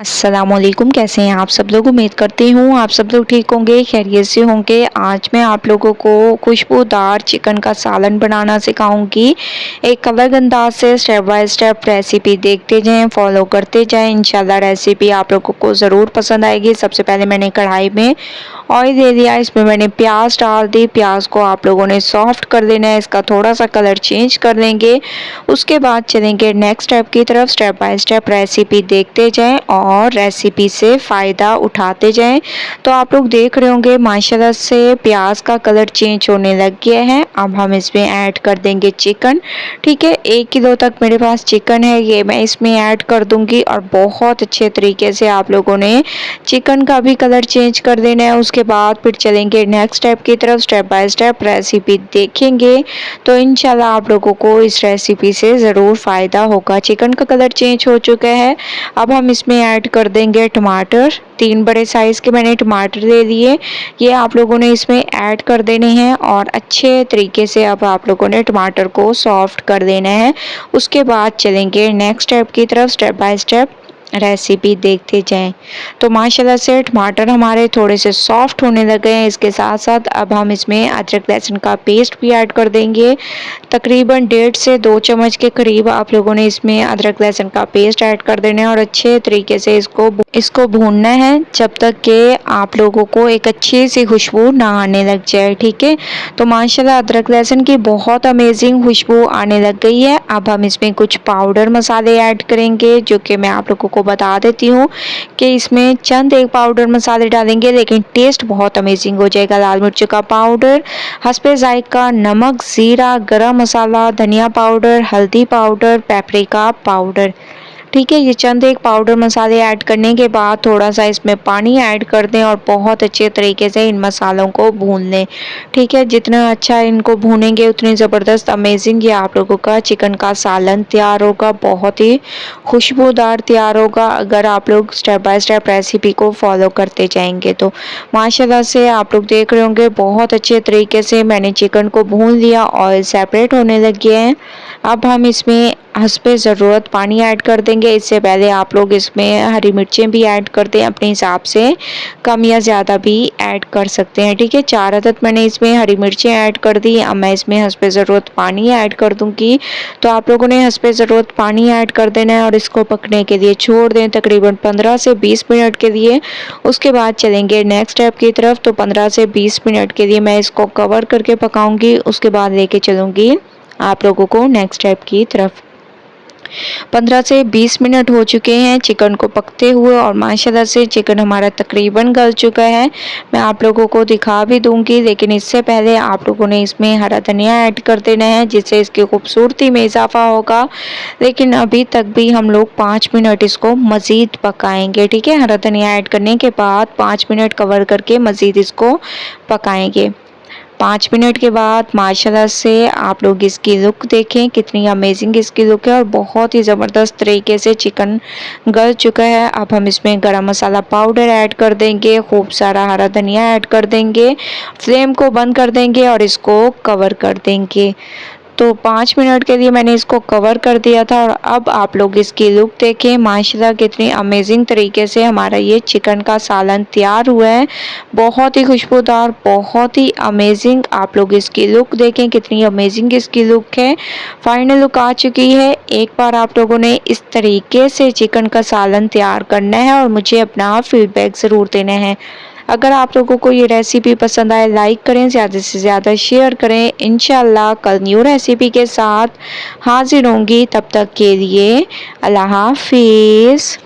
अस्सलामुअलैकुम। कैसे हैं आप सब लोग? उम्मीद करती हूँ आप सब लोग ठीक होंगे, खैरियत से होंगे। आज मैं आप लोगों को खुशबूदार चिकन का सालन बनाना सिखाऊंगी। एक अलग अंदाज से स्टेप बाय स्टेप रेसिपी देखते जाएं, फॉलो करते जाएं। इंशाल्लाह रेसिपी आप लोगों को ज़रूर पसंद आएगी। सबसे पहले मैंने कढ़ाई में ऑयल दे दिया, इसमें मैंने प्याज डाल दी। प्याज को आप लोगों ने सॉफ्ट कर देना है, इसका थोड़ा सा कलर चेंज कर लेंगे। उसके बाद चलेंगे नेक्स्ट स्टेप की तरफ। स्टेप बाय स्टेप रेसिपी देखते जाएं और रेसिपी से फ़ायदा उठाते जाएं। तो आप लोग देख रहे होंगे माशाल्लाह से प्याज का कलर चेंज होने लग गया है। अब हम इसमें ऐड कर देंगे चिकन। ठीक है, 1 किलो तक मेरे पास चिकन है, ये मैं इसमें ऐड कर दूंगी और बहुत अच्छे तरीके से आप लोगों ने चिकन का भी कलर चेंज कर देना है। उसके बाद फिर चलेंगे नेक्स्ट स्टेप की तरफ। स्टेप बाय स्टेप रेसिपी देखेंगे तो इंशाल्लाह आप लोगों को इस रेसिपी से ज़रूर फ़ायदा होगा। चिकन का कलर चेंज हो चुका है। अब हम इसमें ऐड कर देंगे टमाटर। 3 बड़े साइज़ के मैंने टमाटर ले लिए, ये आप लोगों ने इसमें ऐड कर देने हैं और अच्छे तरीके से अब आप लोगों ने टमाटर को सॉफ्ट कर देना है। उसके बाद चलेंगे नेक्स्ट स्टेप की तरफ। स्टेप बाय स्टेप रेसिपी देखते जाएं। तो माशाल्लाह से टमाटर हमारे थोड़े से सॉफ्ट होने लगे हैं। इसके साथ साथ अब हम इसमें अदरक लहसुन का पेस्ट भी ऐड कर देंगे। तकरीबन 1.5 से 2 चम्मच के करीब आप लोगों ने इसमें अदरक लहसुन का पेस्ट ऐड कर देना है और अच्छे तरीके से इसको भूनना है जब तक कि आप लोगों को एक अच्छी सी खुशबू ना आने लग जाए। ठीक है, तो माशाल्लाह अदरक लहसुन की बहुत अमेजिंग खुशबू आने लग गई है। अब हम इसमें कुछ पाउडर मसाले ऐड करेंगे, जो कि मैं आप लोगों को बता देती हूँ कि इसमें चंद एक पाउडर मसाले डालेंगे लेकिन टेस्ट बहुत अमेजिंग हो जाएगा। लाल मिर्च का पाउडर, हस्बे जायका नमक, ज़ीरा, गरम मसाला, धनिया पाउडर, हल्दी पाउडर, पेपरिका पाउडर। ठीक है, ये चंद एक पाउडर मसाले ऐड करने के बाद थोड़ा सा इसमें पानी ऐड कर दें और बहुत अच्छे तरीके से इन मसालों को भून लें। ठीक है, जितना अच्छा इनको भूनेंगे उतनी ज़बरदस्त अमेजिंग ये आप लोगों का चिकन का सालन तैयार होगा, बहुत ही खुशबूदार तैयार होगा अगर आप लोग स्टेप बाय स्टेप रेसिपी को फॉलो करते जाएंगे। तो माशाल्लाह से आप लोग देख रहे होंगे बहुत अच्छे तरीके से मैंने चिकन को भून लिया, ऑयल सेपरेट होने लग गया है। अब हम इसमें हस्बे ज़रूरत पानी ऐड कर देंगे। इससे पहले आप लोग इसमें हरी मिर्चें भी ऐड कर दें, अपने हिसाब से कम या ज़्यादा भी ऐड कर सकते हैं। ठीक है, 4 अदद मैंने इसमें हरी मिर्चें ऐड कर दी। अब मैं इसमें हस्बे ज़रूरत पानी ऐड कर दूंगी। तो आप लोगों ने हस्बे ज़रूरत पानी ऐड कर देना है और इसको पकने के लिए छोड़ दें तकरीबन 15 से 20 मिनट के लिए। उसके बाद चलेंगे नेक्स्ट स्टेप की तरफ। तो 15 से 20 मिनट के लिए मैं इसको कवर करके पकाऊंगी। उसके बाद लेके चलूँगी आप लोगों को नेक्स्ट स्टेप की तरफ। 15 से 20 मिनट हो चुके हैं चिकन को पकते हुए और माशाल्लाह से चिकन हमारा तकरीबन गल चुका है। मैं आप लोगों को दिखा भी दूंगी, लेकिन इससे पहले आप लोगों ने इसमें हरा धनिया ऐड कर देना है जिससे इसकी खूबसूरती में इजाफा होगा। लेकिन अभी तक भी हम लोग 5 मिनट इसको मज़ीद पकाएंगे। ठीक है, हरा धनिया ऐड करने के बाद 5 मिनट कवर करके मज़ीद इसको पकाएंगे। 5 मिनट के बाद माशाल्लाह से आप लोग इसकी लुक देखें, कितनी अमेजिंग इसकी लुक है और बहुत ही ज़बरदस्त तरीके से चिकन गल चुका है। अब हम इसमें गरम मसाला पाउडर ऐड कर देंगे, खूब सारा हरा धनिया ऐड कर देंगे, फ्लेम को बंद कर देंगे और इसको कवर कर देंगे। तो 5 मिनट के लिए मैंने इसको कवर कर दिया था और अब आप लोग इसकी लुक देखें, माशाल्लाह कितनी अमेजिंग तरीके से हमारा ये चिकन का सालन तैयार हुआ है। बहुत ही खुशबूदार, बहुत ही अमेजिंग। आप लोग इसकी लुक देखें, कितनी अमेजिंग इसकी लुक है। फाइनल लुक आ चुकी है। एक बार आप लोगों ने इस तरीके से चिकन का सालन तैयार करना है और मुझे अपना फीडबैक ज़रूर देना है। अगर आप लोगों को ये रेसिपी पसंद आए, लाइक करें, ज़्यादा से ज़्यादा शेयर करें। इंशाल्लाह कल न्यू रेसिपी के साथ हाजिर होंगी। तब तक के लिए अल्लाह हाफिज़।